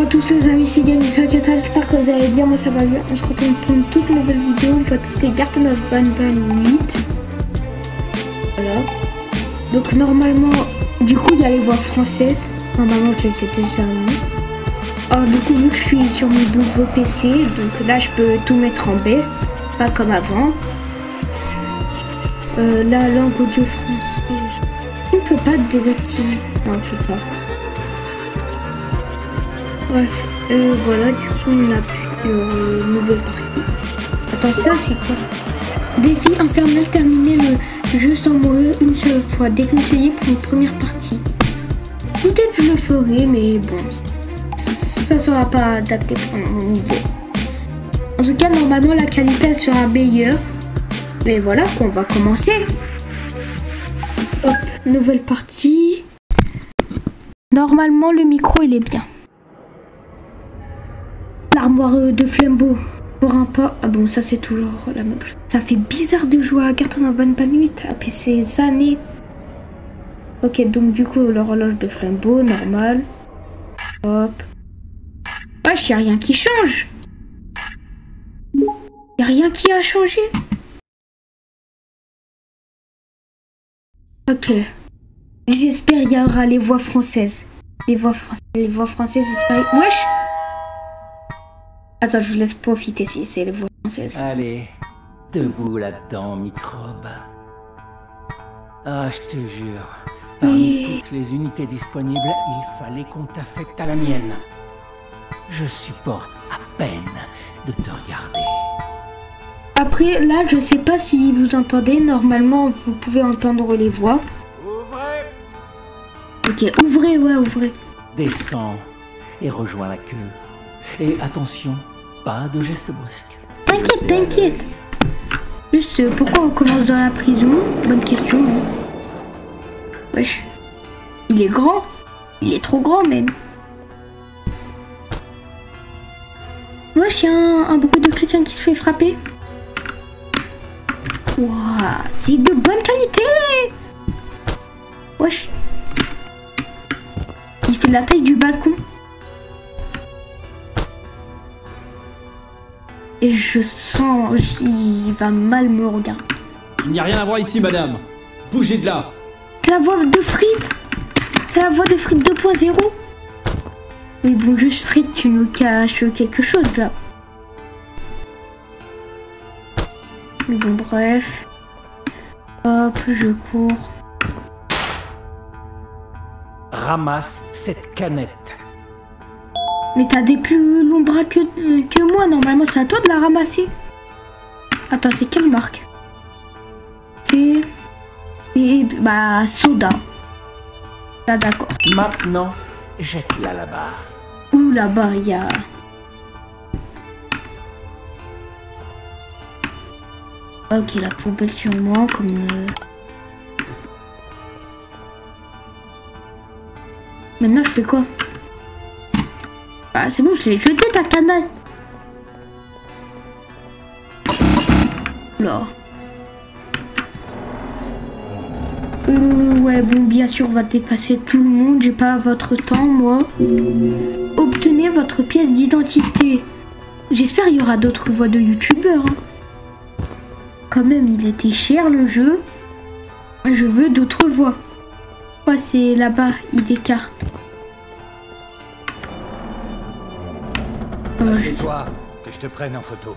à tous les amis, c'est Yannis, j'espère que vous allez bien, moi ça va bien. On se retrouve pour une toute nouvelle vidéo, on va tester Garten of Banban 8. Voilà. Donc normalement, du coup il y a les voix françaises. Normalement je les ai déjà mis. Alors du coup vu que je suis sur mon nouveau PC, donc là je peux tout mettre en best, pas comme avant. La langue audio française, on peut pas désactiver, non on peut pas. Bref, voilà, du coup on a pu nouvelle partie. Attends, ça c'est quoi? Défi infernal, terminer le jeu sans mourir une seule fois, déconseillé pour une première partie. Peut-être je le ferai, mais bon, ça sera pas adapté pour mon niveau. En tout cas, normalement la qualité elle sera meilleure. Et voilà qu'on va commencer. Hop, nouvelle partie. Normalement le micro il est bien. L'armoire de flambeau pour un pas. Ah bon, ça c'est toujours la même chose. Ça fait bizarre de jouer à Garten of Banban 8 après ces années. Ok, donc du coup l'horloge de flambeau, normal. Hop. Wesh, y'a rien qui change. Y'a rien qui a changé. Ok. J'espère qu'il y aura les voix françaises. Les voix françaises, j'espère. Wesh. Attends, je vous laisse profiter si c'est les voix françaises. Allez, debout là-dedans, microbe. Ah, je te jure, parmi toutes les unités disponibles, il fallait qu'on t'affecte à la mienne. Je supporte à peine de te regarder. Après, là, je sais pas si vous entendez. Normalement, vous pouvez entendre les voix. Ouvrez! Ok, ouvrez, ouais, ouvrez. Descends et rejoins la queue. Et attention, pas de gestes brusques. T'inquiète, t'inquiète. Juste, pourquoi on commence dans la prison? Bonne question. Hein. Wesh. Il est grand. Il est trop grand, même. Wesh, il y a un bruit de quelqu'un qui se fait frapper. Waouh, c'est de bonne qualité. Wesh. Il fait la taille du balcon. Et je sens il va mal me regarder. Il n'y a rien à voir ici, madame. Bougez de là. C'est la voix de Frites. C'est la voix de Frites 2.0. Oui, bon, juste Frites, tu nous caches quelque chose, là. Mais bon, bref. Hop, je cours. Ramasse cette canette. Mais t'as des plus longs bras que moi. Normalement, c'est à toi de la ramasser. Attends, c'est quelle marque? C'est... Bah, Soda. Ah, d'accord. Maintenant, jette-la là-bas. Ouh, là-bas, il y a... Ok, la poubelle sur moi, comme... Maintenant, je fais quoi? Ah, c'est bon, je l'ai jeté ta canette. Là. Ouais, bon, bien sûr, on va dépasser tout le monde. J'ai pas votre temps, moi. Obtenez votre pièce d'identité. J'espère qu'il y aura d'autres voix de youtubeurs. Hein. Quand même, il était cher, le jeu. Je veux d'autres voix. Ouais, c'est là-bas, il décarte. C'est toi que je te prenne en photo.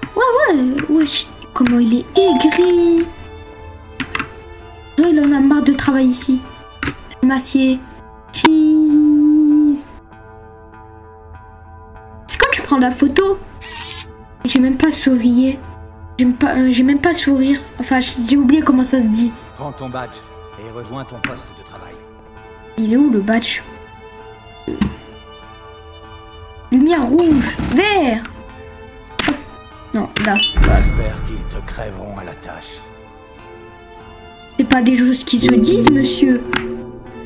Ouais, comment il est aigri. Il en a marre de travailler ici. Je m'assieds. Cheese. C'est quand tu prends la photo? J'ai même pas sourire. J'ai même pas sourire. Enfin, j'ai oublié comment ça se dit. Prends ton badge et rejoins ton poste de travail. Il est où le badge? Lumière rouge, vert. Non, là. J'espère qu'ils te crèveront à la tâche. C'est pas des choses qui se disent, monsieur.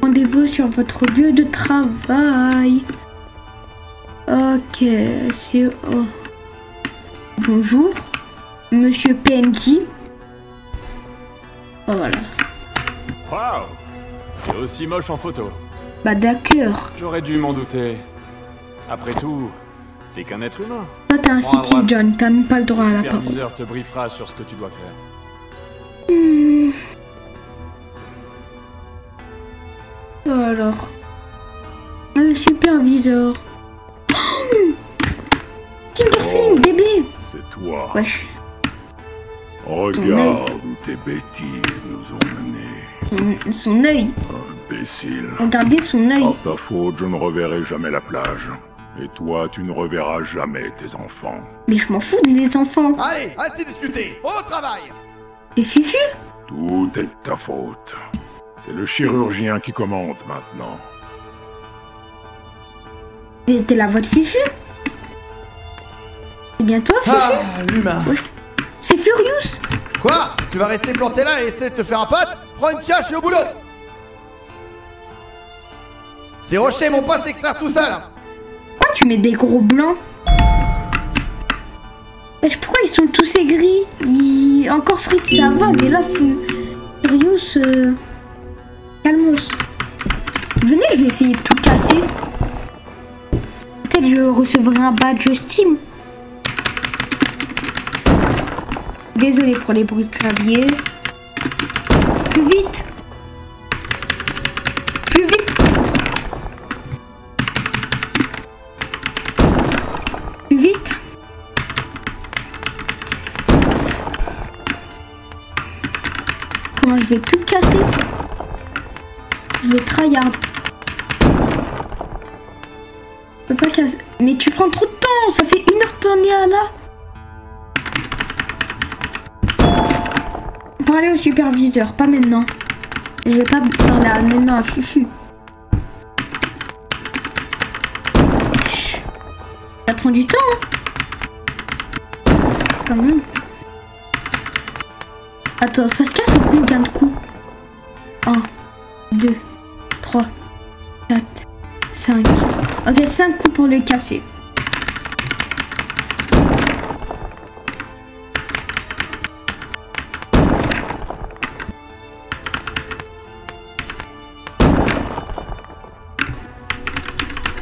Rendez-vous sur votre lieu de travail. Ok, c'est... Oh. Bonjour, monsieur PNJ. Oh, voilà. Waouh! C'est aussi moche en photo. Bah d'accord. J'aurais dû m'en douter. Après tout, t'es qu'un être humain. Toi, t'es un Prends à city, droite. John. T'as même pas le droit à Le la parole. superviseur te briefera sur ce que tu dois faire. Alors. Le superviseur. Timberflynn, bébé. C'est toi. Wesh. Regarde où tes bêtises nous ont menés. Son œil. Imbécile. Regardez son œil. Par ta faute, je ne reverrai jamais la plage. Et toi, tu ne reverras jamais tes enfants. Mais je m'en fous des enfants. Allez, assez discuté, au travail. T'es fufu? Tout est de ta faute. C'est le chirurgien qui commande maintenant. T'es la voix de fufu? C'est bien toi, fufu? Ah, l'humain. Wesh. C'est Furious? Quoi? Tu vas rester planté là et essayer de te faire un pote? Prends une pioche et au boulot. Ces rochers vont pas s'extraire tout seul. Pourquoi tu mets des gros blancs? Wesh, pourquoi ils sont tous aigris? Encore frites, ça va, mais là, Furious, calmos. Venez, je vais essayer de tout casser. Peut-être je recevrai un badge Steam. Désolé pour les bruits de clavier. Plus vite. Plus vite. Plus vite. Comment je vais tout casser? Je vais tryhard. Je peux pas casser. Mais tu prends trop de temps. Ça fait 1 heure que t'en es là. Parler au superviseur, pas maintenant. Je vais pas parler maintenant à Fufu. Chut. Ça prend du temps, hein. Quand même. Attends, ça se casse en combien de coups? 1, 2, 3, 4, 5. Ok, 5 coups pour le casser.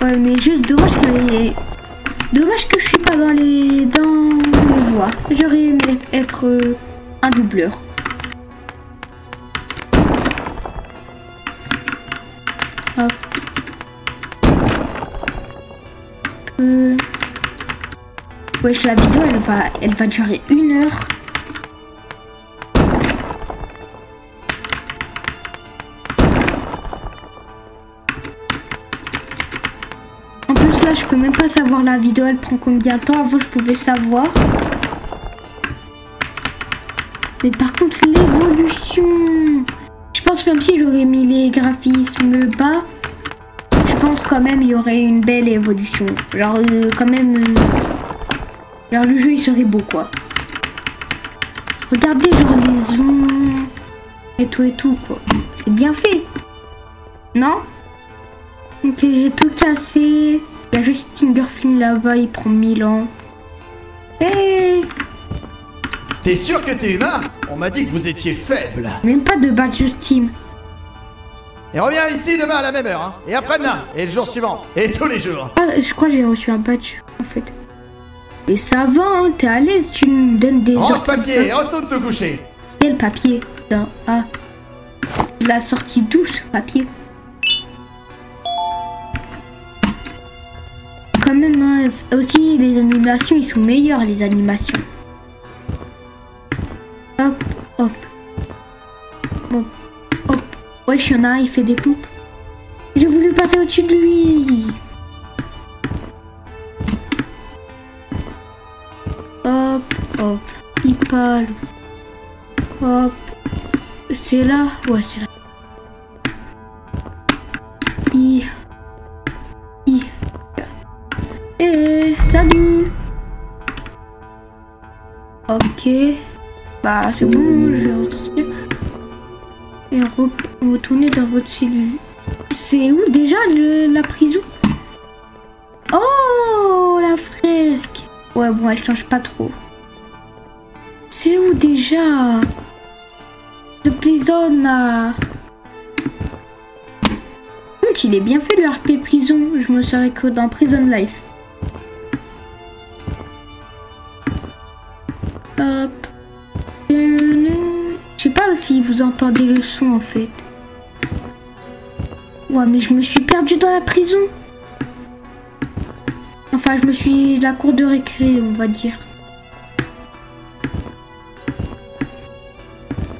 Ouais, mais juste dommage que je suis pas dans les voies. J'aurais aimé être un doubleur. Hop. Wesh, la vidéo elle va durer 1 heure. Là, je peux même pas savoir la vidéo elle prend combien de temps. Avant je pouvais savoir, mais par contre l'évolution, je pense même si j'aurais mis les graphismes bas, je pense quand même il y aurait une belle évolution, genre quand même genre le jeu il serait beau quoi. Regardez genre les ondes et tout quoi, c'est bien fait, non? Ok, j'ai tout cassé. Il y a juste Timberflynn là-bas, il prend 1000 ans. Hey! T'es sûr que t'es humain? On m'a dit que vous étiez faible. Même pas de badge Steam. Et reviens ici demain à la même heure, hein. Et après-demain, et le jour suivant, et tous les jours. Ah, je crois que j'ai reçu un badge, en fait. Et ça va, hein, t'es à l'aise, tu me donnes des Range ordres comme papier et ça. retourne te coucher. Quel papier? Non, ah. La sortie douce, papier. Quand même, hein, aussi, les animations, ils sont meilleurs, les animations. Hop, hop. Hop, hop. Wesh, il y en a un, il fait des pompes. J'ai voulu passer au-dessus de lui. Hop, hop. Il parle. Hop. C'est là? Ouais, c'est là. Salut. Ok. Bah, c'est bon, je vais rentrer. Et retourner dans votre cellule. C'est où déjà la prison? Oh, la fresque. Ouais, bon, elle change pas trop. C'est où déjà? The prison. contre, il est bien fait le RP prison. Je me serais cru dans Prison Life. Hop. Je sais pas si vous entendez le son en fait. Ouais, mais je me suis perdue dans la prison. Enfin, je me suis la cour de récré, on va dire.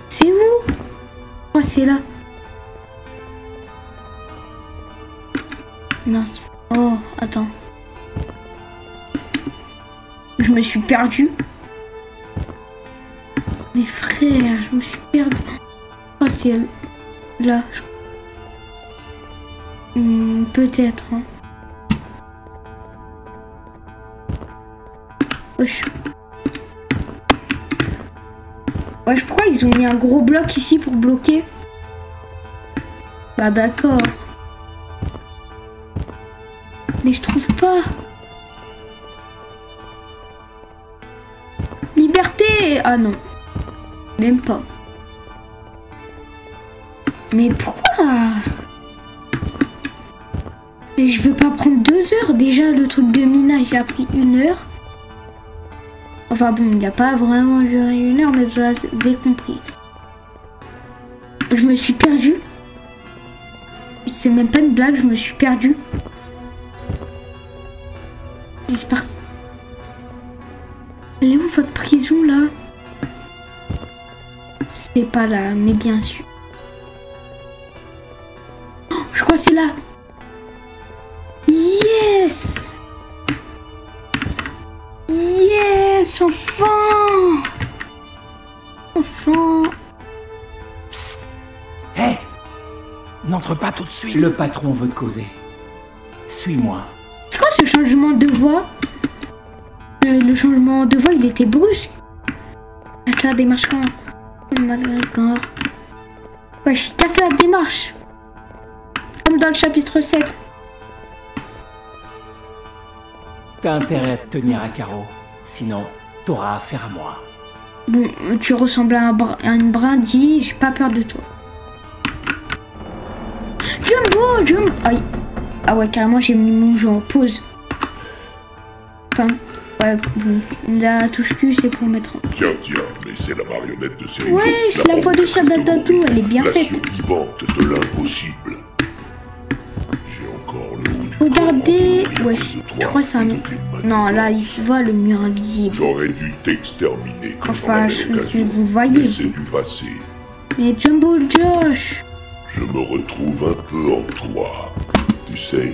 C'est où? Oh, c'est là. Non. Oh, attends. Je me suis perdue. Mes frères, je me suis perdue. Oh, c'est là. Peut-être. Hein. Wesh. Wesh, pourquoi ils ont mis un gros bloc ici pour bloquer? Bah d'accord. Mais je trouve pas. Liberté! Ah non. Même pas. Mais pourquoi? Mais je veux pas prendre 2 heures. Déjà, le truc de minage, a pris 1 heure. Enfin bon, il n'y a pas vraiment duré 1 heure, mais vous avez compris. Je me suis perdue. C'est même pas une blague, je me suis perdue. Elle est où votre prison là? C'est pas là, mais bien sûr. Oh, je crois que c'est là. Yes! Yes, enfin! Enfin! Psst. Hé! N'entre pas tout de suite. Le patron veut te causer. Suis-moi. C'est quoi ce changement de voix? Le changement de voix, il était brusque. Est-ce la démarche quand? Ouais, j'ai cassé la démarche. Comme dans le chapitre 7. T'as intérêt à te tenir à carreau. Sinon, t'auras affaire à moi. Bon, tu ressembles à une brindille, j'ai pas peur de toi. Jumbo! Aïe. Ah ouais, carrément, j'ai mis mon jeu en pause. Attends. Ouais, bon, la touche Q, c'est pour mettre en... Tiens, mais c'est la marionnette de ces ouais, c'est la voix de Shadadatou, elle est bien faite. La vivante de l'impossible. J'ai encore le haut du regardez... corps, ouais, je crois que ça... Non, là, il se voit le mur invisible. J'aurais dû t'exterminer quand enfin, vous voyez. C'est du passé. Mais Jumbo Josh! Je me retrouve un peu en toi. Tu sais,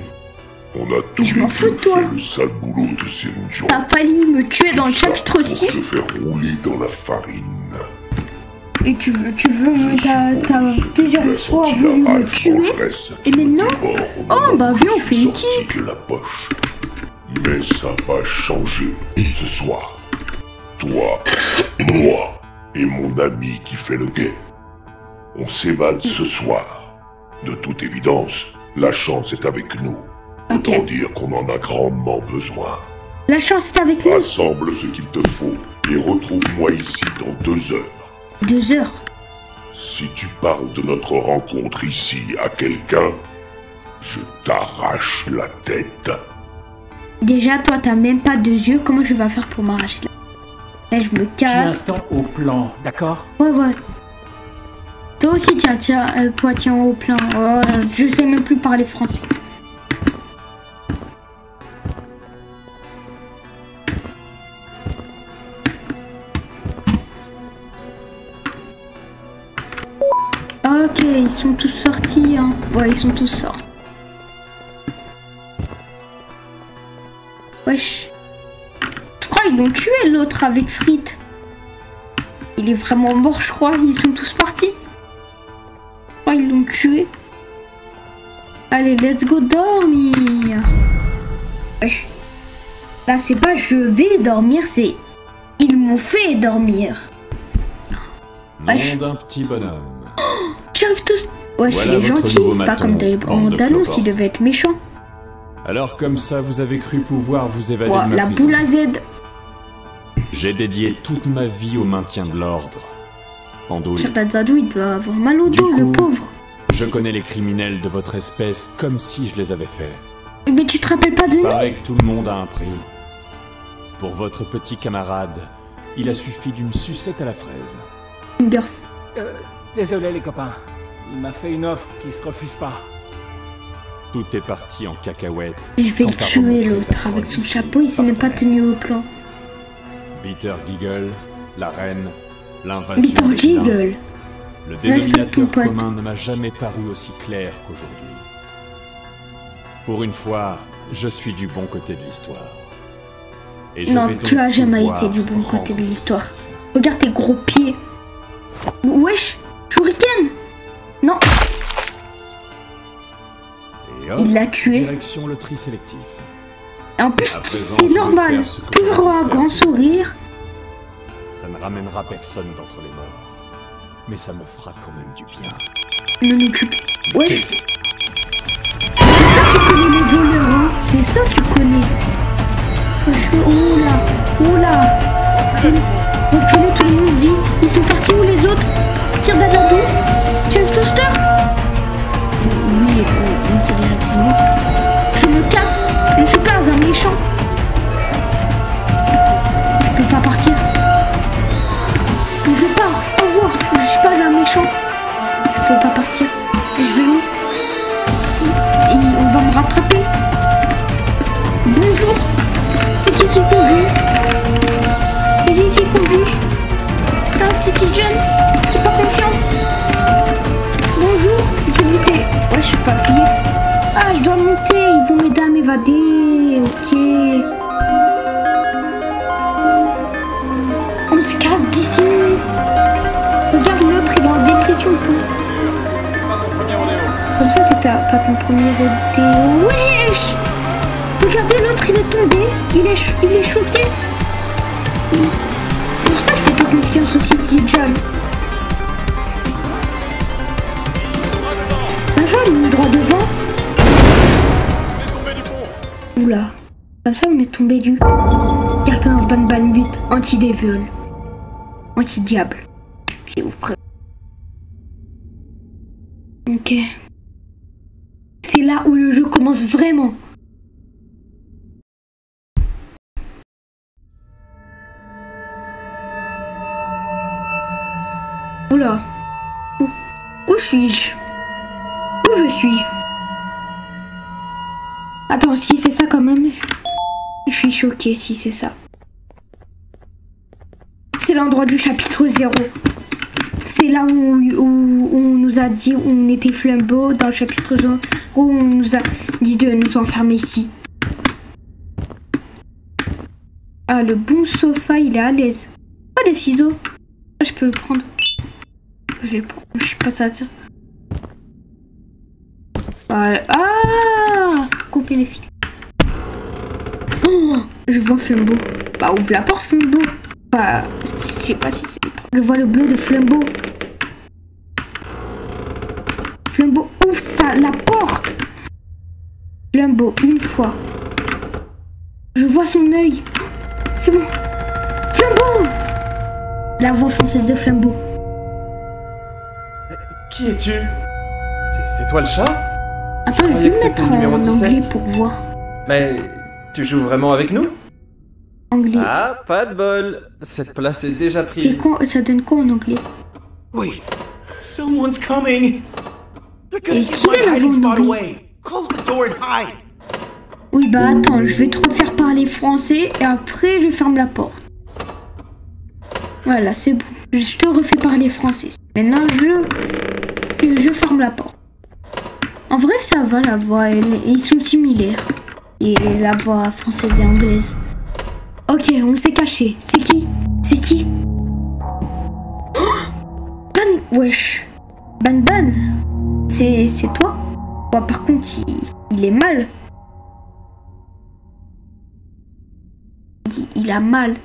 on a tous je m'en fous de toi. le sale boulot de Sinjo. T'as failli me tuer dans le chapitre 6. Te faire rouler dans la farine. Et tu veux, t'as plusieurs fois voulu me tuer. Et maintenant, oh bah viens, on fait l'équipe. Mais ça va changer ce soir. Toi, moi et mon ami qui fait le guet. On s'évade ce soir. De toute évidence, la chance est avec nous. Autant dire qu'on en a grandement besoin. La chance est avec nous. Rassemble ce qu'il te faut et retrouve-moi ici dans 2 heures. 2 heures? Si tu parles de notre rencontre ici à quelqu'un, je t'arrache la tête. Déjà, toi, t'as même pas 2 yeux. Comment je vais faire pour m'arracher là, je me casse. Tiens au plan, d'accord? Ouais. Toi aussi, toi, tiens au plan. Oh, je sais même plus parler français. Ok, ils sont tous sortis, hein. Ouais, ils sont tous sortis. Wesh. Je crois qu'ils l'ont tué l'autre avec frites. Il est vraiment mort, je crois. Ils sont tous partis. Je crois qu'ils l'ont tué. Allez, let's go dormir. Wesh. Là, c'est pas je vais dormir, c'est ils m'ont fait dormir. Nom d'un petit bonhomme. J'arrive tous. Ouais, Voilà il est votre gentil, nouveau pas maton, comme des bande de d'annonce, il cloportes. devait être méchant. Alors comme ça, vous avez cru pouvoir vous évader Ouais, de ma la prison. boule à Z. J'ai dédié toute ma vie au maintien de l'ordre. Andouille, Shadadatou, il doit avoir mal au Du dos, le coup, pauvre. Je connais les criminels de votre espèce comme si je les avais faits. Mais tu te rappelles pas de nous? Paraît que tout le monde a un prix. Pour votre petit camarade, il a suffi d'une sucette à la fraise. Gurf. Désolé les copains. Il m'a fait une offre qui se refuse pas. Tout est parti en cacahuète. Je vais le quand tuer Parvenu l'autre a avec son reçu chapeau, il s'est même pas tenu au plan. Peter Giggle, la reine, l'invasion Peter des vilains. Giggle. Le Respecte ton dénominateur pote. commun ne m'a jamais paru aussi clair qu'aujourd'hui. Pour une fois, je suis du bon côté de l'histoire. Et je Non, vais donc tu as jamais pouvoir été du bon côté de rendre l'histoire. justice. Regarde tes gros pieds. Wesh, Shuriken. Non, Et hop, il l'a tué. direction le tri sélectif. En plus, À présent, c'est je vais normal. faire ce que Toujours je dois un faire. grand sourire. Ça ne ramènera personne d'entre les morts. Mais ça me fera quand même du bien. Ne nous tue pas. Wesh. C'est ça, tu connais les voleurs, hein. C'est ça, tu connais. Wesh, oula. Reculez tout le monde vite. Ils sont partis où les autres? Tire d'Adadou. Chef Toaster. Oui, on fait déjà tout le monde. Je me casse. Je ne suis pas un méchant. Je peux pas partir. Je pars. Au revoir. Je suis pas un méchant. Je peux pas partir. Je vais où? Et on va me rattraper. Bonjour. C'est qui conduit? C'est qui conduit? C'est un citizen. J'ai pas confiance. Bonjour. J'ai évité. Ouais, je suis pas appuyé. Ah, je dois monter. Ils vont m'aider à m'évader. Ok. On se casse d'ici. Regarde l'autre, il est en dépression. Comme ça, c'était pas ton premier rodéo. Wesh! Regardez, l'autre, il est tombé. Il est choqué. C'est pour ça que je fais pas confiance au citizen. Ma femme est droit devant. Oula. Comme ça, on est tombé du. Regardez un ban 8. Anti-devil. Anti-diable. Je vous préviens. Ok. C'est là où le jeu commence vraiment. Oula. Où suis-je? Où je suis? Attends, si c'est ça quand même. Je suis choquée si c'est ça. C'est l'endroit du chapitre 0. C'est là où on nous a dit où on était flambeau. Dans le chapitre 0, où on nous a dit de nous enfermer ici. Ah, le bon sofa, il est à l'aise. Pas des ciseaux. Ah, je peux le prendre. Je sais pas ça. Voilà. Ah, couper les fils. Oh, je vois Flambeau. Bah, ouvre la porte, Flambeau. Bah, je sais pas si c'est... Je vois le bleu de Flambeau. Flambeau, ouvre ça, la porte. Flambeau, une fois. Je vois son œil. C'est bon. Flambeau. La voix française de Flambeau. Qui es-tu? C'est toi le chat? Attends, je croyais vais que mettre c'était le numéro en 17. anglais pour voir. Mais tu joues vraiment avec nous? Anglais. Ah, pas de bol. Cette place est déjà C'est prise. quoi, ça donne quoi en anglais? Wait, someone's coming. You're gonna Est-ce give qu'il my a la hiding voix en spot anglais? away. Close the door and hide. Oui, bah attends, je vais te refaire parler français et après je ferme la porte. Voilà, c'est bon. Je te refais parler français. Maintenant, je ferme la porte. En vrai, ça va, la voix, ils sont similaires. Et la voix française et anglaise. Ok, on s'est caché. C'est qui? C'est qui? Oh, Ban... Wesh. Ban Ban. C'est toi? Bon, par contre, il est mal. Il a mal.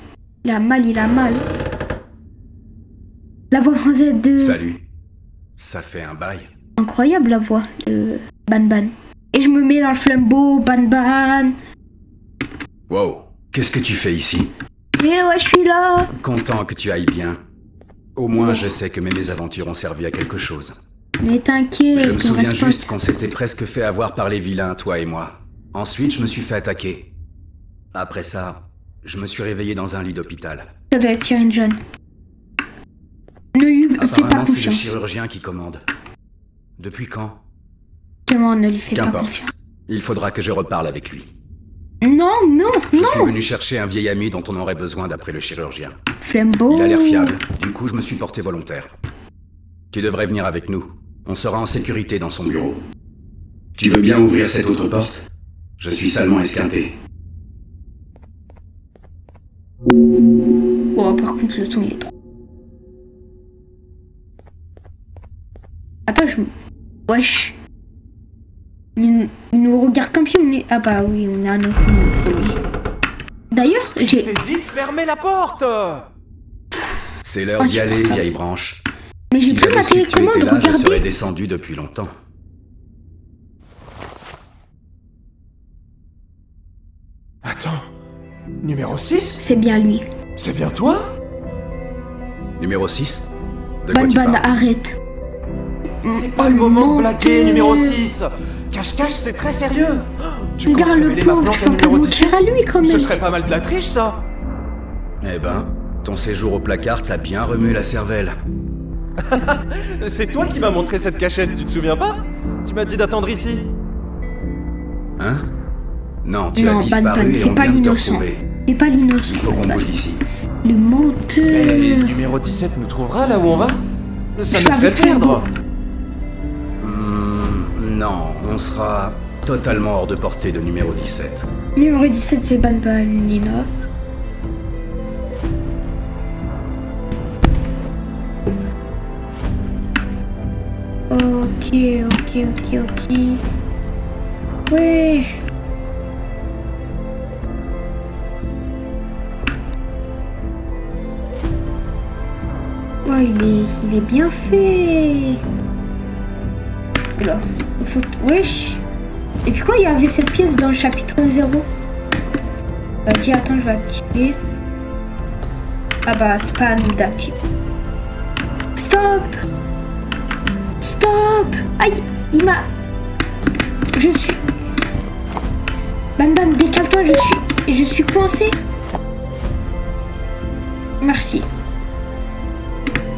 Il a mal. La voix française de... Salut. Ça fait un bail. Incroyable la voix de Ban Ban. Et je me mets dans le flambeau, Ban Ban. Wow. Qu'est-ce que tu fais ici? Et ouais, je suis là. Content que tu ailles bien. Au moins, je sais que mes mésaventures ont servi à quelque chose. Mais t'inquiète, Je me on souviens reste juste potes. qu'on s'était presque fait avoir par les vilains, toi et moi. Ensuite, je me suis fait attaquer. Après ça, je me suis réveillé dans un lit d'hôpital. Ça doit être Siren John. Ne lui fais pas Apparemment, c'est le confiance. chirurgien qui commande. Depuis quand? Justement, ne lui fais pas Qu'importe. confiance. Il faudra que je reparle avec lui. Non, non, Je suis non. venu chercher un vieil ami dont on aurait besoin d'après le chirurgien. Flambeau. Il a l'air fiable. Du coup, je me suis porté volontaire. Tu devrais venir avec nous. On sera en sécurité dans son bureau. Tu veux bien ouvrir cette autre porte? Je suis salement esquinté. Oh, par contre, le son il est trop. Attends, wesh. Il nous regarde comme si on est. Ah bah oui, on est un autre niveau. D'ailleurs, j'ai. T'es dit de fermer la porte. C'est l'heure d'y aller, vieille branche. Mais j'ai Si pris ma j'avais su que tu télécommande, étais là, je serais regardez. descendu depuis longtemps. Attends. Numéro 6? C'est bien lui. C'est bien toi? Numéro 6? De quoi Ban tu Ban, parles? arrête. C'est pas le moment de blaguer, numéro 6. Cache-cache, c'est très sérieux. Tu comptes Regarde le révéler ma pauvre, plante je à peux pas numéro mentir 17? à lui quand Ce même. serait pas mal de la triche, ça. Eh ben, ton séjour au placard t'a bien remué la cervelle. C'est toi qui m'as montré cette cachette, tu te souviens pas? Tu m'as dit d'attendre ici. Hein? Non, tu Non, as Ban disparu Ban, et fais on pas vient de te l'innocent. retrouver. Fais pas l'innocent. Il faut qu'on bouge d'ici. Le menteur. Mais numéro 17 nous trouvera là où on va? Ça Je nous suis ferait avec toi, perdre. Non, on sera totalement hors de portée de numéro 17. Numéro 17, c'est Ban Ban, Nina. Ok. Ouais. Ouais, il est bien fait. Alors, il faut... Wesh. Et puis quand il y avait cette pièce dans le chapitre 0? Vas-y, attends, je vais activer. Ah bah, c'est pas à nous d'activer. Stop! Stop! Aïe! Il m'a... Je suis... Ban Ban, décale-toi, je suis coincé. Merci.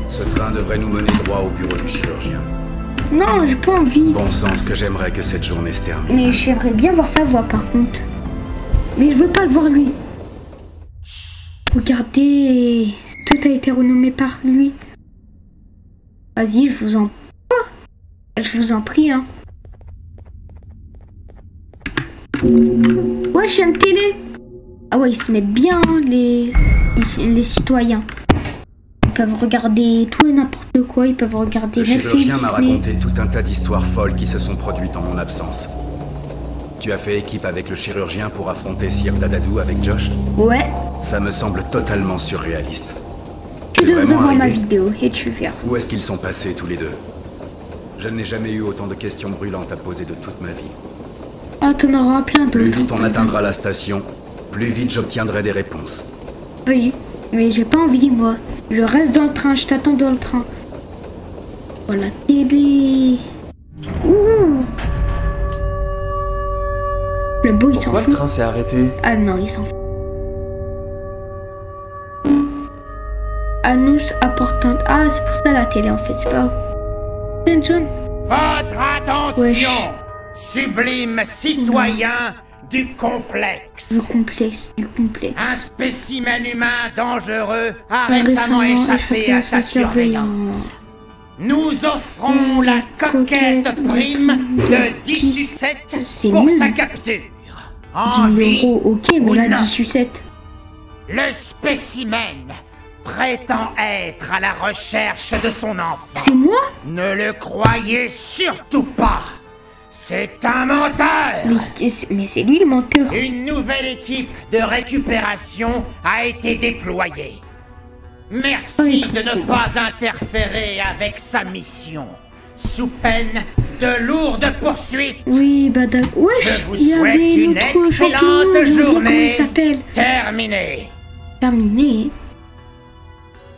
Ce train devrait nous mener droit au bureau du chirurgien. Non, j'ai pas envie. Bon sens que j'aimerais que cette journée se termine. Mais j'aimerais bien voir sa voix par contre. Mais je veux pas le voir lui. Regardez, tout a été renommé par lui. Vas-y, je vous en prie, hein. Ouais, j'ai une télé. Ah ouais, ils se mettent bien, hein, les citoyens. Ils peuvent regarder tout et n'importe quoi. Ils peuvent regarder Le Netflix, chirurgien m'a Disney. raconté tout un tas d'histoires folles qui se sont produites en mon absence. Tu as fait équipe avec le chirurgien pour affronter Sir Dadadou avec Josh? Ouais, Ça me semble totalement surréaliste. tu C'est devrais vraiment voir ma arrivé? vidéo et tu verras. Où est-ce qu'ils sont passés tous les deux? Je n'ai jamais eu autant de questions brûlantes à poser de toute ma vie. Ah, t'en auras plein Plus d'autres. vite on atteindra la station, plus vite j'obtiendrai des réponses. Oui, mais j'ai pas envie, moi. Je reste dans le train, je t'attends dans le train. Voilà, télé. Ouh. Le beau, il s'en Pourquoi le fout. train s'est arrêté? Ah non, il s'en fout. Annonce importante. Ah, c'est pour ça la télé, en fait, c'est pas... John. Votre attention, Wesh. sublime citoyen du complexe. Du complexe. Un spécimen humain dangereux a A récemment échappé à sa surveillance. Nous offrons la coquette prime de 10 sucettes C'est pour nul. sa capture. 10 Envie 000 €, ok, mais ou là, non. 10 sucettes. Le spécimen prétend être à la recherche de son enfant. C'est moi? Ne le croyez surtout pas. C'est un menteur. Mais c'est lui le menteur. Une nouvelle équipe de récupération a été déployée. Merci de ne pas interférer avec sa mission, sous peine de lourdes poursuites. Oui, bah d'accord. Wesh, Je vous il y souhaite avait une notre champignon, excellente j'ai oublié comment journée. il s'appelle. Terminé. Terminé.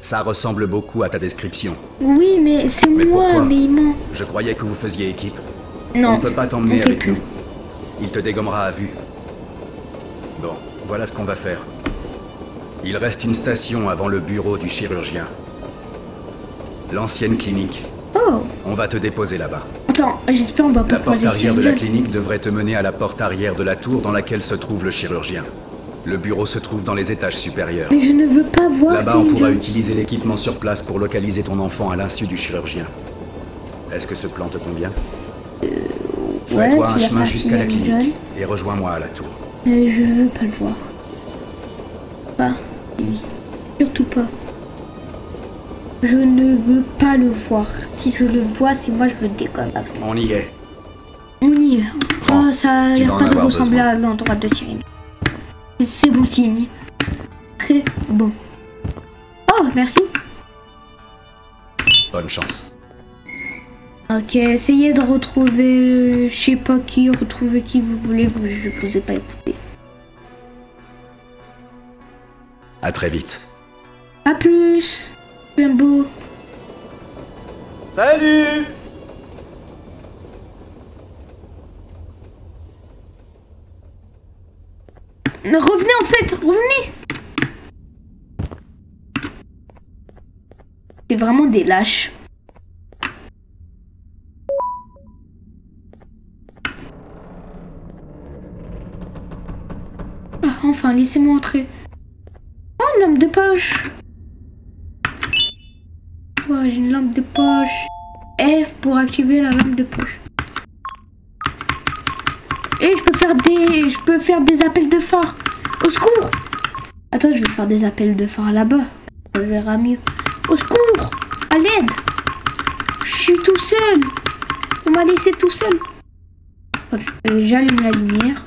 Ça ressemble beaucoup à ta description. Oui, mais c'est moi, pourquoi? mais il ment. Je croyais que vous faisiez équipe. Non, on ne peut pas t'emmener on fait avec plus. nous. Il te dégommera à vue. Bon, voilà ce qu'on va faire. Il reste une station avant le bureau du chirurgien. L'ancienne clinique. Oh. On va te déposer là-bas. Attends, j'espère on va pas La porte croiser arrière de la Syringe. clinique devrait te mener à la porte arrière de la tour dans laquelle se trouve le chirurgien. Le bureau se trouve dans les étages supérieurs. Mais je ne veux pas voir Là-bas, on pourra Syringe. utiliser l'équipement sur place pour localiser ton enfant à l'insu du chirurgien. Est-ce que ce plan te convient? Ouais, Fais-toi un s'il y a chemin pas jusqu'à la Syringe. clinique et rejoins-moi à la tour. Mais je veux pas le voir. Pas lui. Surtout pas. Je ne veux pas le voir. Si je le vois, c'est moi je le décolle. On y est. On y est. Oh, ça a tu l'air vas en pas de avoir ressembler besoin. à l'endroit de Syringe. C'est bon signe. Très bon. Oh, merci. Bonne chance. Ok, essayez de retrouver, je sais pas qui, retrouver qui vous voulez, je vous ai pas écouté. À très vite. A plus, bien beau. Salut! Revenez en fait, revenez. C'est vraiment des lâches. Ah, enfin, laissez-moi entrer. Oh, une lampe de poche. Oh, j'ai une lampe de poche. F pour activer la lampe de poche. Et je peux faire des appels de phare. Au secours. Attends, je vais faire des appels de phare là-bas. Ça verra mieux. Au secours. À l'aide. Je suis tout seul. On m'a laissé tout seul. J'allume la lumière.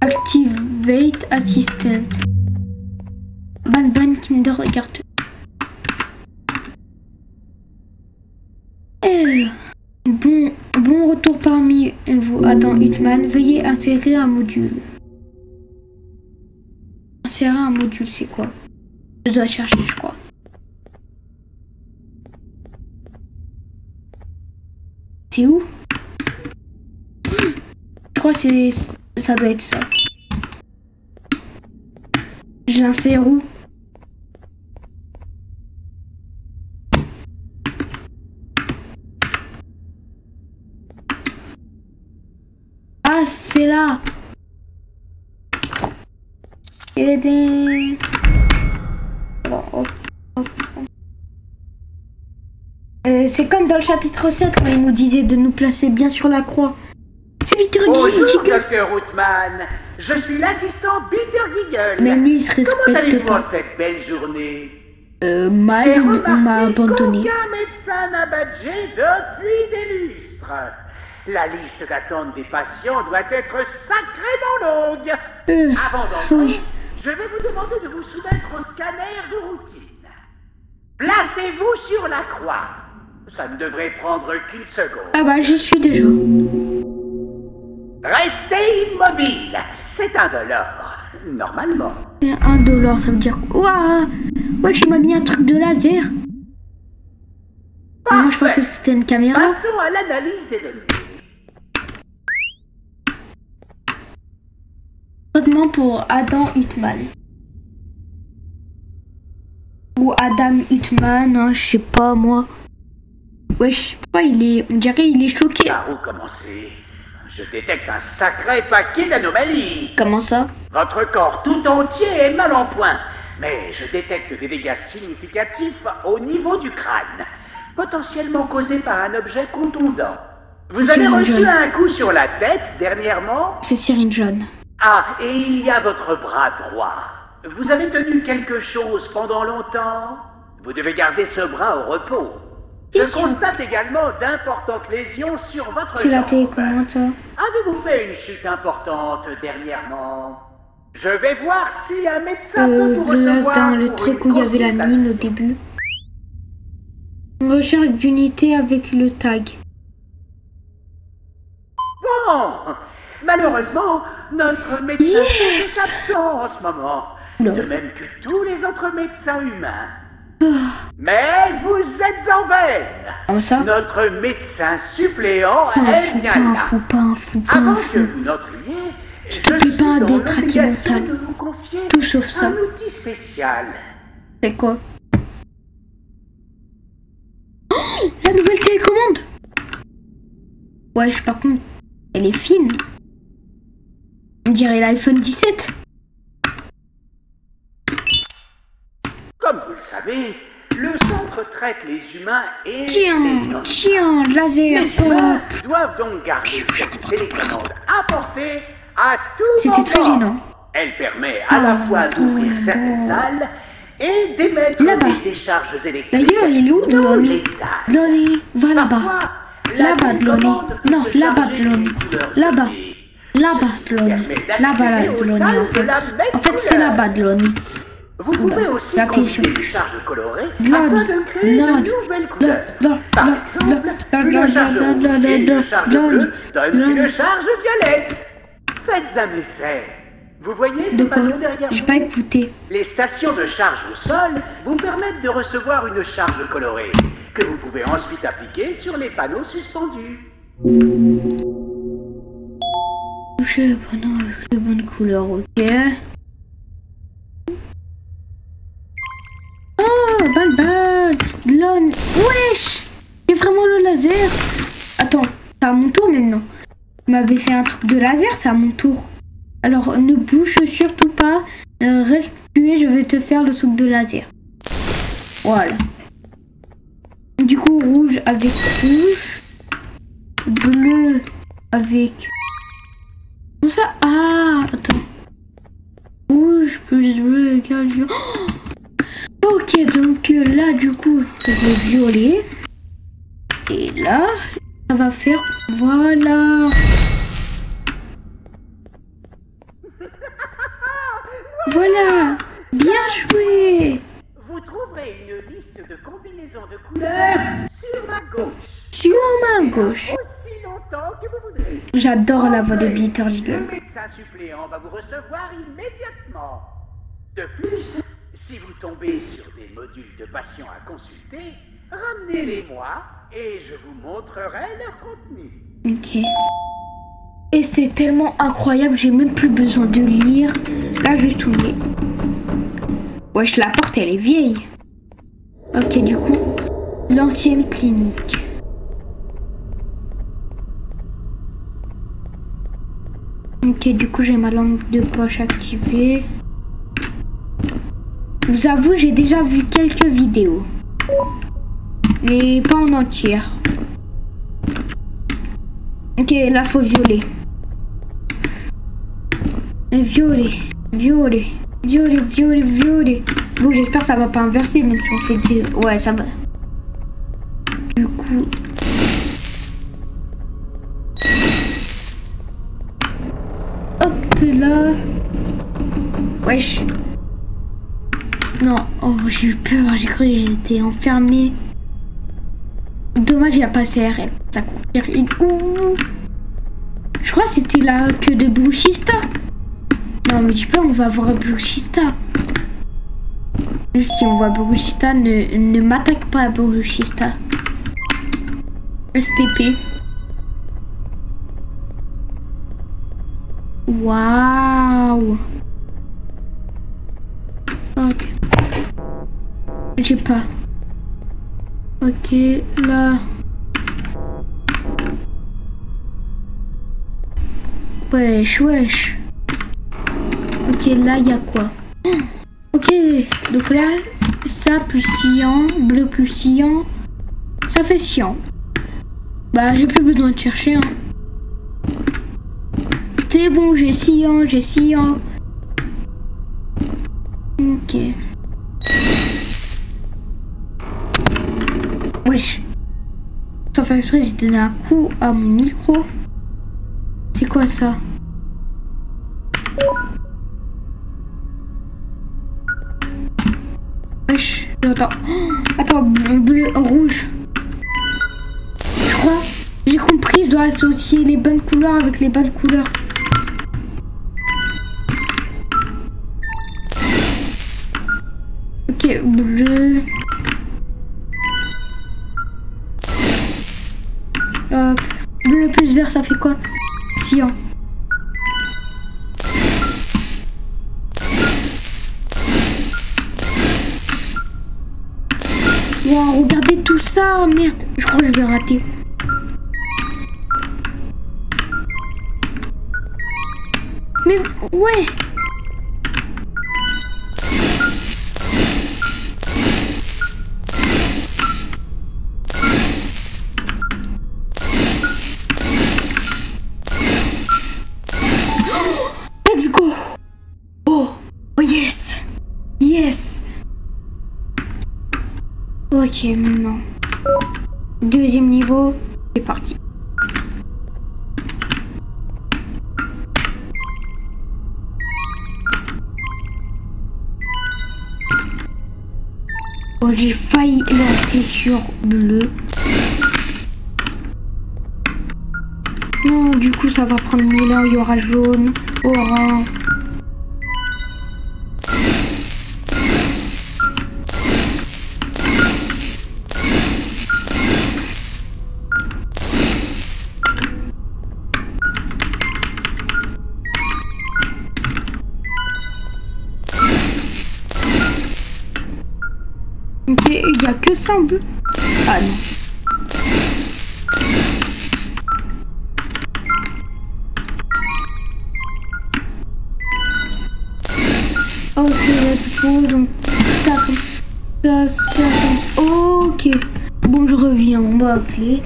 Activate Assistant. Ban Kinder, regarde. Bon retour parmi vous, Adam Huttman. Veuillez insérer un module. Insérer un module, c'est quoi? Je dois chercher, je crois. C'est où? Je crois que ça doit être ça. Je l'insère où? Ah, c'est là. Bon, hop, hop. C'est comme dans le chapitre 7 quand il nous disait de nous placer bien sur la croix. C'est Peter Bonjour, Giggle. Dr. Houtman. Je suis l'assistant Peter Giggle. Mais lui, il se Comment respecte allez-vous en pas. cette belle journée? Mal, J'ai on m'a remarqué abandonné. qu'aucun médecin n'a badgé depuis des lustres. La liste d'attente des patients doit être sacrément longue. Avant d'entrer, oui. je vais vous demander de vous soumettre au scanner de routine. Placez-vous sur la croix. Ça ne devrait prendre qu'une seconde. Ah bah, j'y suis déjà. Restez immobile. C'est indolore. Normalement. C'est $1, ça veut dire... Ouah, ouais, tu m'as mis un truc de laser. Ah, moi, je pensais que c'était une caméra. Passons à l'analyse des données. Traitement pour Adam Huttman. Ou Adam Huttman, hein, je sais pas, moi. Wesh, pourquoi il est... On dirait il est choqué. Par où commencer? Je détecte un sacré paquet d'anomalies. Comment ça? Votre corps tout entier est mal en point. Mais je détecte des dégâts significatifs au niveau du crâne. Potentiellement causés par un objet contondant. Vous avez Syringe. reçu un coup sur la tête dernièrement? C'est Syringe jaune. Ah, et il y a votre bras droit. Vous avez tenu quelque chose pendant longtemps? Vous devez garder ce bras au repos. Je constate également d'importantes lésions sur votre C'est la jambe. télécommande, ça. Avez-vous fait une chute importante dernièrement? Je vais voir si un médecin peut vous Là, recevoir dans le pour truc une où il y avait la consultation. mine au début. Recherche d'unité avec le tag. Bon, malheureusement, notre médecin est absent en ce moment. de même que tous les autres médecins humains. Mais vous êtes en veine. Comme ça? Notre médecin suppléant Pas un est fou, bien pas un là. fou, pas un fou, pas un Avant fou. que vous n'entriez, Si tu n'es pas un détraqué mental. de vous confier Tout sauf ça. un outil spécial. C'est quoi? Oh, la nouvelle télécommande. Ouais, par contre, elle est fine. On dirait l'iPhone 17. Comme vous le savez, le centre traite les humains et Tiens, les non. tiens, laser, Les humains pop. doivent donc garder cette télécommande à portée à tout C'était très moment. gênant. Elle permet à la fois d'ouvrir certaines salles et d'émettre Là-bas. des décharges électriques. D'ailleurs, il est où, dans Dloni? les dalles. Dloni, va là-bas. Parfois, la Là-bas, Dloni. télécommande peut Non, se là-bas, charger Dloni. d'une couleur Là-bas. donnée. Là-bas, Dloni. Là-bas, là, Dloni, en fait. En fait, c'est là-bas, Dloni. Vous pouvez aussi j'appuie sur- combiner des charges colorées Dloni. afin de créer Dloni. de nouvelles couleurs. Dloni. Par exemple, une charge rouge et une charge bleue donne une charge violette. Faites un essai. Vous voyez De ces quoi? panneaux derrière J'ai vous? pas écouté. Les stations de charge au sol vous permettent de recevoir une charge colorée que vous pouvez ensuite appliquer sur les panneaux suspendus. Toucher le panneau avec les bonnes couleurs, ok. Oh, balle, Dloni. Wesh! J'ai vraiment le laser. Attends, c'est à mon tour maintenant. Tu m'avais fait un truc de laser, c'est à mon tour. Alors, ne bouge surtout pas. Reste tué, je vais te faire le truc de laser. Voilà. Du coup, rouge avec rouge. Bleu avec... Comme ça? Ah, attends. Rouge plus bleu égale violet. Oh, ok, donc là, du coup, je vais violet. Et là, ça va faire... Voilà. Voilà. Bien joué. Vous trouverez une liste de combinaisons de couleurs sur ma gauche. Sur ma gauche. Aussi longtemps que vous voudrez. J'adore la voix de Bitter Le Jiggle. médecin suppléant va vous recevoir immédiatement. De plus, si vous tombez sur des modules de patients à consulter, ramenez-les-moi et je vous montrerai leur contenu. Ok. Et c'est tellement incroyable, j'ai même plus besoin de lire. Là, juste oublier. Wesh, la porte, elle est vieille. Ok, du coup, l'ancienne clinique. Ok, du coup, j'ai ma lampe de poche activée. Je vous avoue, j'ai déjà vu quelques vidéos. Mais pas en entière. Ok, là, faut violer. Violet, violet, violet, violet, violet. Bon, j'espère que ça va pas inverser, même si on fait des... Ouais, ça va. Du coup... Hop là. Wesh. Non, oh, j'ai eu peur, j'ai cru que j'étais enfermée. Dommage, il n'y a pas CRL. Ça court. Ouh. Je crois que c'était la queue de Bruchista. Non, mais tu peux, on va voir Bruchista. Juste si on voit Bruchista, ne m'attaque pas, Bruchista. STP. Waouh. Ok. J'ai pas. Ok, là. Wesh, wesh. Ok, là, il y a quoi? Ok, donc là, ça plus cyan, bleu plus cyan, ça fait cyan. Bah, j'ai plus besoin de chercher, hein. C'est bon, j'ai cyan, j'ai cyan. Ok. Wesh. Sans faire exprès, j'ai donné un coup à mon micro. C'est quoi ça? Wesh, j'entends. Oh, attends, bleu, rouge. Je crois. J'ai compris, je dois associer les bonnes couleurs avec les bonnes couleurs. Ok, bleu. Hop. Bleu plus vert, ça fait quoi? Cyan. Wow, regardez tout ça. Merde, je crois que je vais rater. Mais ouais. Let's go. Oh, oh yes. Yes. Ok, maintenant. Deuxième niveau, c'est parti. Oh, j'ai failli lancer sur bleu. Non, du coup, ça va prendre 1000 ans. Il y aura jaune, orange. Ok, il n'y a que ça en bleu. Ah non. Ok, let's go. Donc, ça comme ça, ça comme ça. Ok. Bon, je reviens. On va appeler.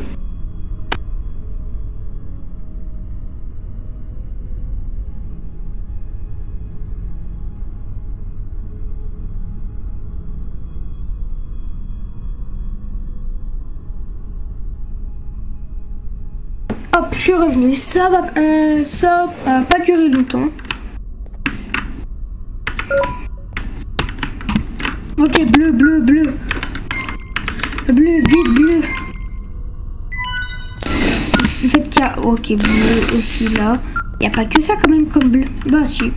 Hop, je suis revenu. Ça va pas durer longtemps. Ok, bleu, bleu, bleu. Bleu, vite, bleu. En fait, il y a... Ok, bleu aussi là. Il n'y a pas que ça quand même comme bleu. Bah si.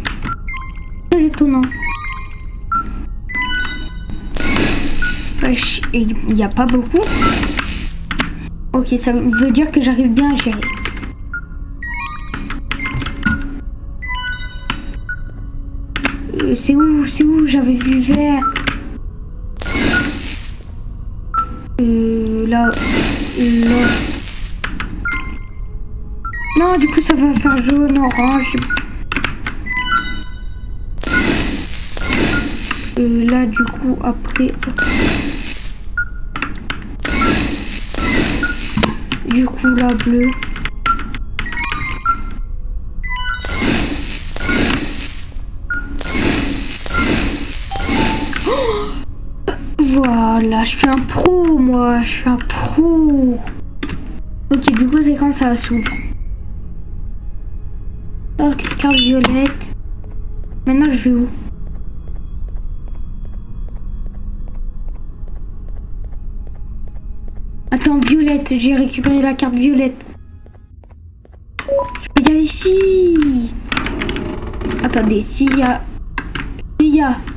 Très étonnant. Wesh, il n'y a pas beaucoup. Ok, ça veut dire que j'arrive bien à gérer. C'est où j'avais vu vert. Là. Non, du coup, ça va faire jaune, orange. Là, du coup, après... Du coup, là, bleu. Voilà, je suis un pro, moi. Je suis un pro. Ok, du coup, c'est quand ça s'ouvre. Ok, carte violette. Maintenant, je vais où? Attends, violette. J'ai récupéré la carte violette. Je peux y aller ici. Attendez, s'il y a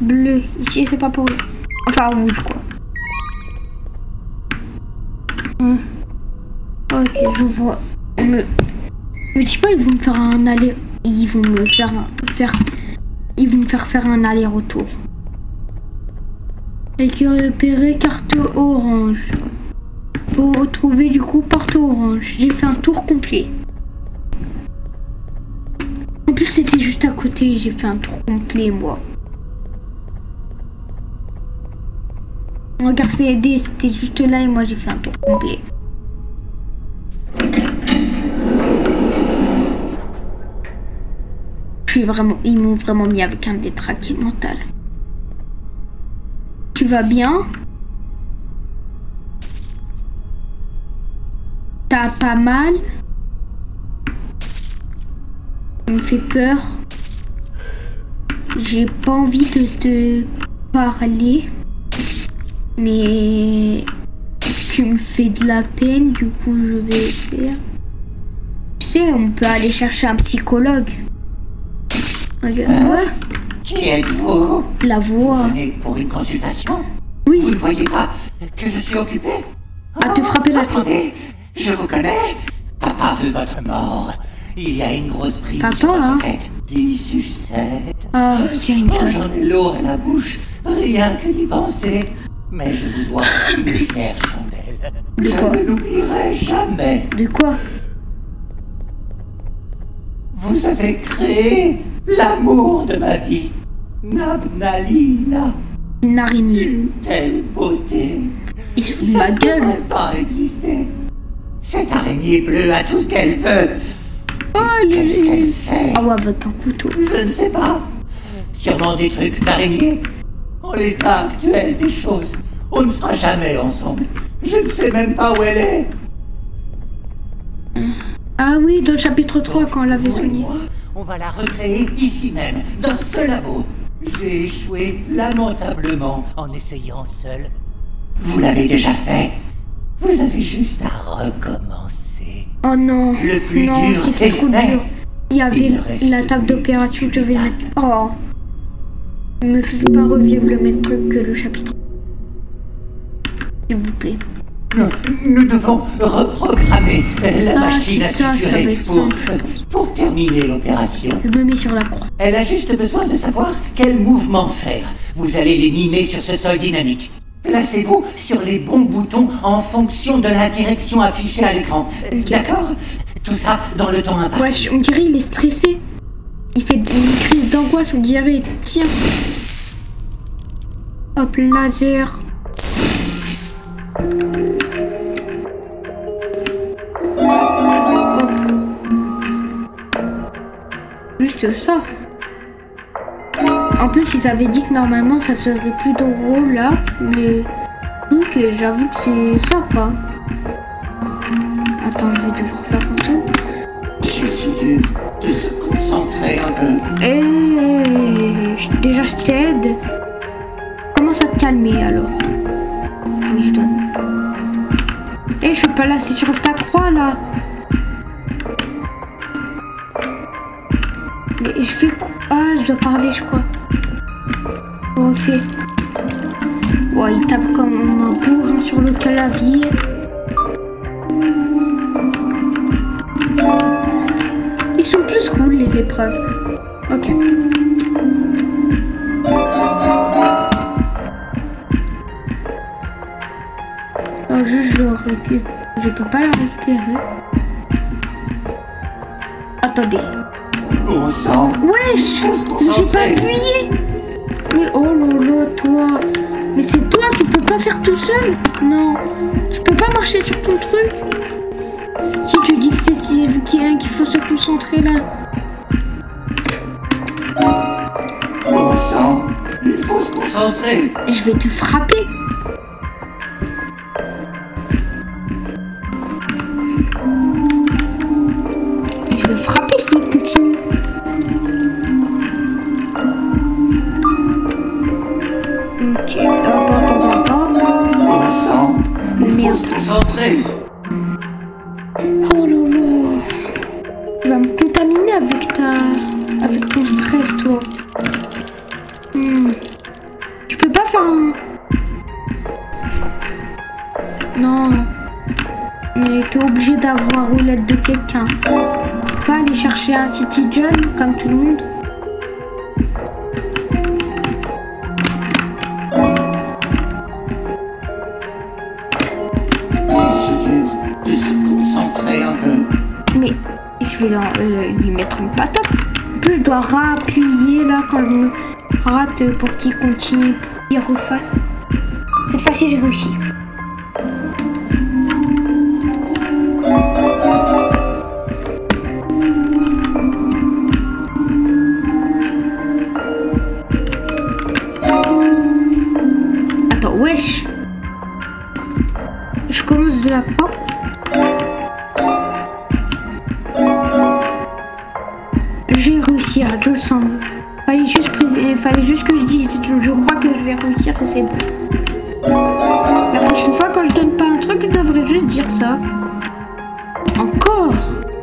bleu. Ici, c'est pas pour eux. Enfin, rouge, quoi. Ok, je vois. Me dis pas, ils vont me faire un aller. Ils vont me faire faire un aller-retour. Récupérer carte orange. Faut retrouver du coup porte orange. J'ai fait un tour complet. En plus, c'était juste à côté. J'ai fait un tour complet, moi. Regarde, c'était juste là et moi j'ai fait un tour complet. Ils m'ont vraiment mis avec un détraqué mental. Tu vas bien? T'as pas mal? Ça me fait peur. J'ai pas envie de te parler. Mais tu me fais de la peine, du coup je vais faire. Tu sais, on peut aller chercher un psychologue. Regarde. Qui êtes-vous? La voix. Vous venez pour une consultation? Oui. Vous ne voyez pas que je suis occupé? À te frapper la tête. Attendez, je vous connais. Papa veut votre mort. Il y a une grosse prise Papa, sur votre hein? tête. 10 sucettes. Ah, c'est une Oh, seule. j'en ai l'eau à la bouche. Rien que d'y penser. Mais je vous dois une fière chandelle. De quoi? Je ne l'oublierai jamais. De quoi? Vous avez créé l'amour de ma vie. Nabnalina. Une araignée. Une telle beauté. Il se fout de ma gueule. Ça ne pourrait pas exister. Cette araignée bleue a tout ce qu'elle veut. Oh, Qu'est-ce qu'elle fait? Ah ouais, avec un couteau. Je ne sais pas. Sûrement des trucs d'araignée. En l'état actuel des choses, on ne sera jamais ensemble. Je ne sais même pas où elle est. Ah oui, dans le chapitre 3, quand on l'avait soigné. On va la recréer ici même, dans ce labo. J'ai échoué lamentablement en essayant seul. Vous l'avez déjà fait. Vous avez juste à recommencer. Oh non, Le plus non, dur c'était est trop fait. dur. Il y avait Il ne reste la table plus d'opération que je vais qu'une mettre. Oh. Ne me faites pas revivre le même truc que le chapitre. S'il vous plaît. Nous devons reprogrammer la machine c'est ça, à ça va suturer être simple. pour terminer l'opération. Je me mets sur la croix. Elle a juste besoin de savoir quel mouvement faire. Vous allez les mimer sur ce sol dynamique. Placez-vous sur les bons boutons en fonction de la direction affichée à l'écran. D'accord? Tout ça dans le temps imparti. Wesh, on dirait il est stressé. Il fait une crise d'angoisse, on dirait. Tiens. Hop, laser. Hop. Juste ça. En plus, ils avaient dit que normalement ça serait plus drôle là, mais donc j'avoue que c'est sympa. Attends, je vais devoir faire un truc. C'est dur de se concentrer un peu. Déjà je t'aide. Commence à te calmer alors. Ah oui, je dois. Je suis pas là, c'est sur ta croix là. Mais je fais quoi? Ah, je dois parler, je crois. On refait. Ouais, il tape comme un bourrin sur le clavier. Ils sont plus cool les épreuves. Ok. Alors juste je le récupère. Je peux pas la récupérer. Attendez. Bon sang. Wesh! J'ai pas appuyé! Mais oh là, toi! Mais c'est toi, tu peux pas faire tout seul? Non! Tu peux pas marcher sur ton truc? Si tu dis que c'est Sylvain qu'il faut se concentrer là. Bon sang. Il faut se concentrer. Je vais te frapper! Je vais frapper s'il continue. Ok, hop. Bon sang. Il faut se Merde. concentrer. Oh là. Tu vas me contaminer avec ton stress, toi. Tu peux pas faire un... Non. Mais t'es obligé d'avoir l'aide de quelqu'un. Tu peux pas aller chercher un City John comme tout le monde. C'est si dur de se concentrer un peu. Mais je vais lui mettre une patate. En plus, je dois réappuyer là quand je me rate pour qu'il continue, pour qu'il refasse. Cette fois-ci, j'ai réussi. Attends, wesh. Je commence de la croix. Je vais réussir, je le sens. Fallait juste que je dise, je crois que je vais réussir et c'est bon. La prochaine fois, quand je donne pas un truc, je devrais juste dire ça. Encore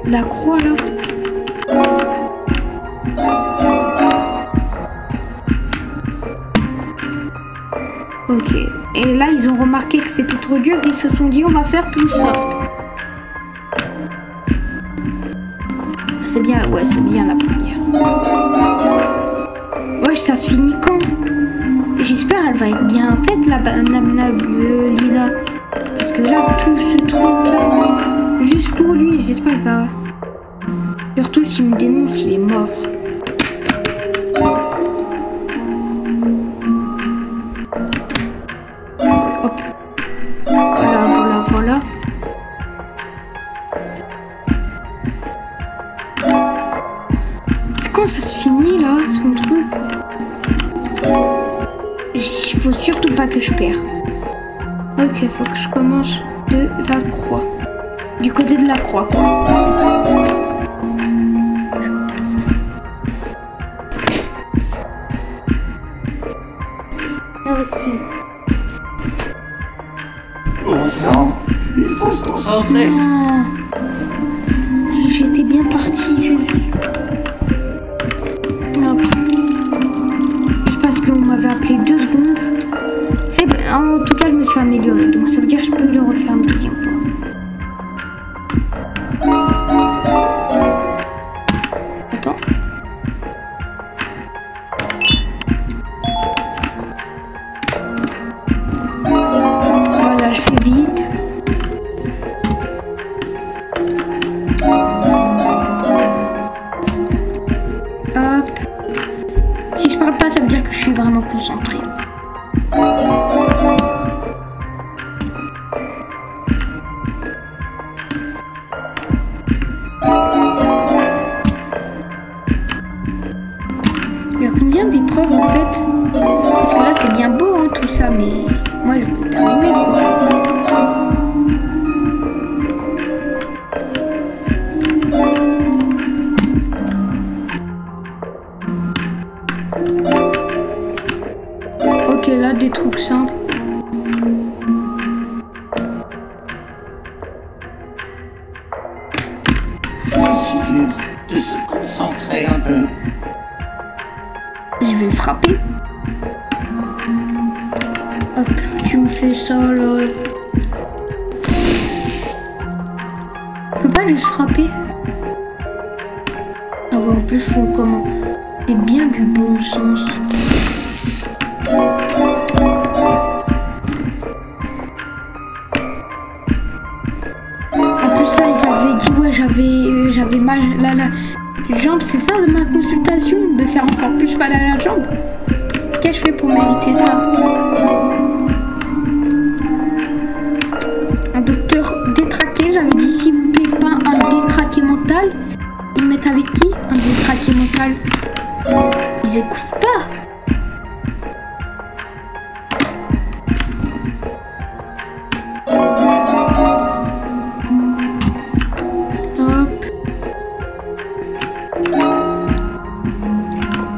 la croix là. Ok. Et là, ils ont remarqué que c'était trop dur. Ils se sont dit, on va faire plus soft. C'est bien, ouais, c'est bien la première. Ouais, ça se finit quand? J'espère elle va être bien faite, la Lina. Parce que là, tout ce truc, juste pour lui, j'espère qu'elle va... Surtout s'il me dénonce, il est mort. Hop. Voilà. C'est quand ça se finit, là, son truc? Il faut surtout pas que je perde. Ok, faut que je commence de la croix. Du côté de la croix, quoi. Ok. Bon sang, il faut se concentrer. Non. J'étais bien partie, je dis. Non. C'est parce qu'on m'avait appelé 2 secondes. En tout cas, je me suis améliorée, donc ça veut dire que je peux le refaire une deuxième fois. Attends. Voilà, je fais vite. Hop. Si je parle pas, ça veut dire que je suis vraiment concentrée. Il y a combien d'épreuves en fait? Parce que là c'est bien beau hein, tout ça, mais moi je veux terminer quoi. Ok, là des trucs simples. De se concentrer un peu. Je vais frapper. Hop, tu me fais ça là. Je peux pas juste frapper. Ah ouais, en plus, faut comment? C'est bien du bon sens. En plus là, ils avaient dit ouais, j'avais mal la jambe, c'est ça de ma consultation, de faire encore plus mal à la jambe. Qu'est-ce que je fais pour mériter ça? Un docteur détraqué, j'avais dit s'il vous plaît pas un détraqué mental. Ils mettent avec qui? Un détraqué mental. Ils écoutent pas.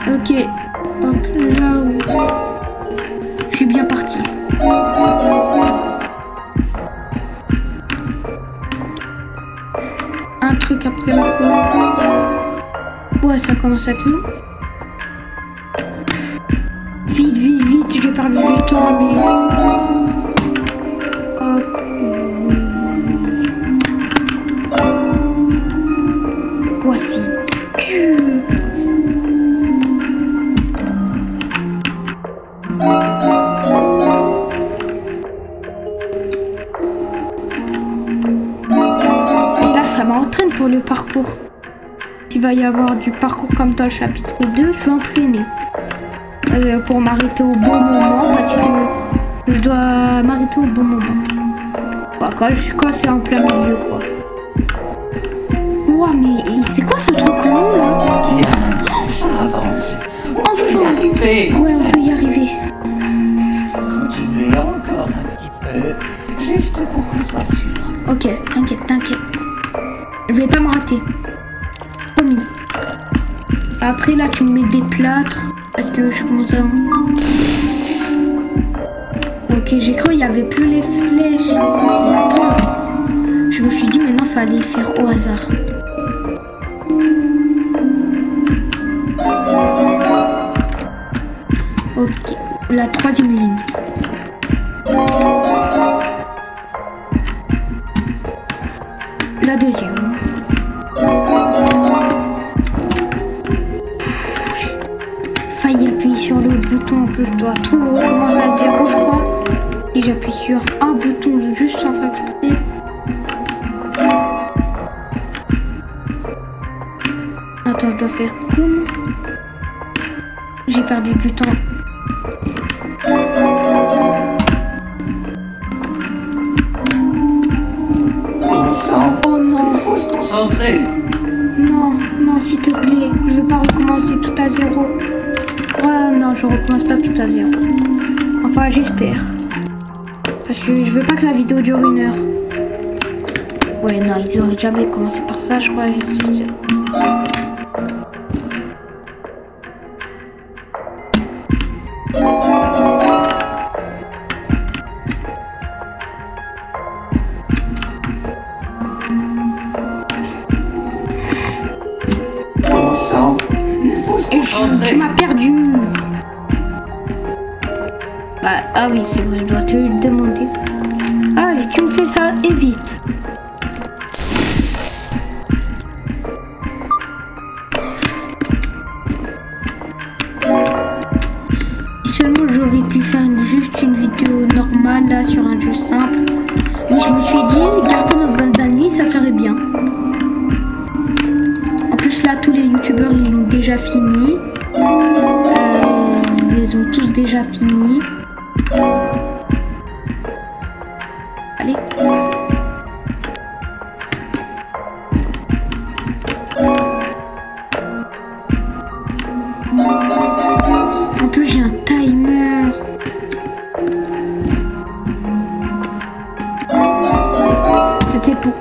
Ok, hop, là où... Je suis bien parti. Un truc après la quoi? Ouais, ça commence à être long. Vite, j'ai perdu du temps, mais... Hop. Voici. Ça m'entraîne pour le parcours. S'il va y avoir du parcours comme dans le chapitre 2, je suis entraînée. Pour m'arrêter au bon moment, parce que je dois m'arrêter au bon moment. Quoi, quand c'est en plein milieu, quoi. Ouah, mais c'est quoi ce truc long, là? Ça avance. Enfin! Ouais, on peut y arriver. Continuez encore un petit peu, juste pour qu'on soit sûr. Ok, t'inquiète. Je vais pas me rater. Promis. Après là tu me mets des plâtres. Parce que je commence à... Ok, j'ai cru qu'il n'y avait plus les flèches. Je me suis dit maintenant fallait faire au hasard. Ok, la 3e ligne. La deuxième. Failli appuyer sur le bouton, en plus je dois tout recommencer à 0 je crois. Et j'appuie sur un bouton juste sans faire exprès. Attends, je dois faire comme... J'ai perdu du temps. Oh non. Il faut se concentrer. Non, non, s'il te plaît. Je veux pas recommencer tout à 0. Ouais, non, je recommence pas tout à 0. Enfin, j'espère. Parce que je veux pas que la vidéo dure 1 heure. Ouais, non, ils auraient jamais commencé par ça, je crois. Tu m'as perdu. Bah, ah oui, c'est vrai, je dois te le demander. Allez, tu me fais ça et vite. Seulement j'aurais pu faire juste une vidéo normale là sur un jeu simple. Mais je me suis dit, Garten of Vandanny, ça serait bien. En plus là, tous les youtubeurs ils l'ont déjà fini. Ils ont tous déjà fini. Allez. En plus j'ai un timer. C'était pour...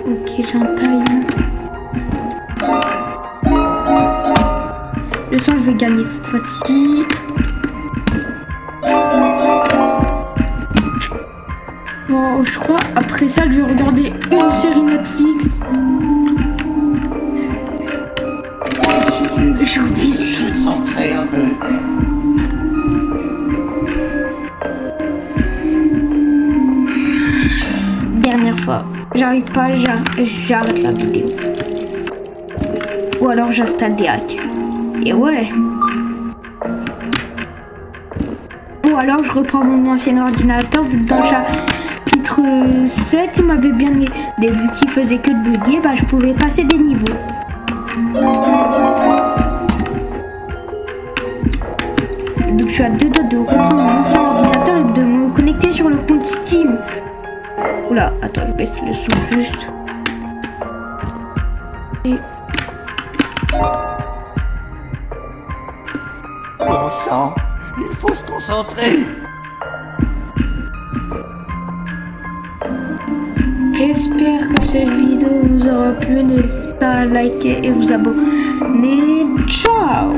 Ok, j'ai un timer. Je sens que je vais gagner cette fois-ci. Bon, je crois après ça je vais regarder une série Netflix. J'ai oublié de se concentrer un peu. Dernière fois, j'arrive pas, j'arrête la vidéo. Ou alors j'installe des hacks. Et ouais. Ou alors je reprends mon ancien ordinateur, vu que dans le chapitre 7, il m'avait bien aidé, vu qu'il faisait que de bugger, bah je pouvais passer des niveaux. Donc je suis à 2 doigts de reprendre mon ancien ordinateur et de me connecter sur le compte Steam. Oula, attends, je baisse le son juste. Et... Bon sang, il faut se concentrer. J'espère que cette vidéo vous aura plu. N'hésitez pas à liker et vous abonner. Ciao!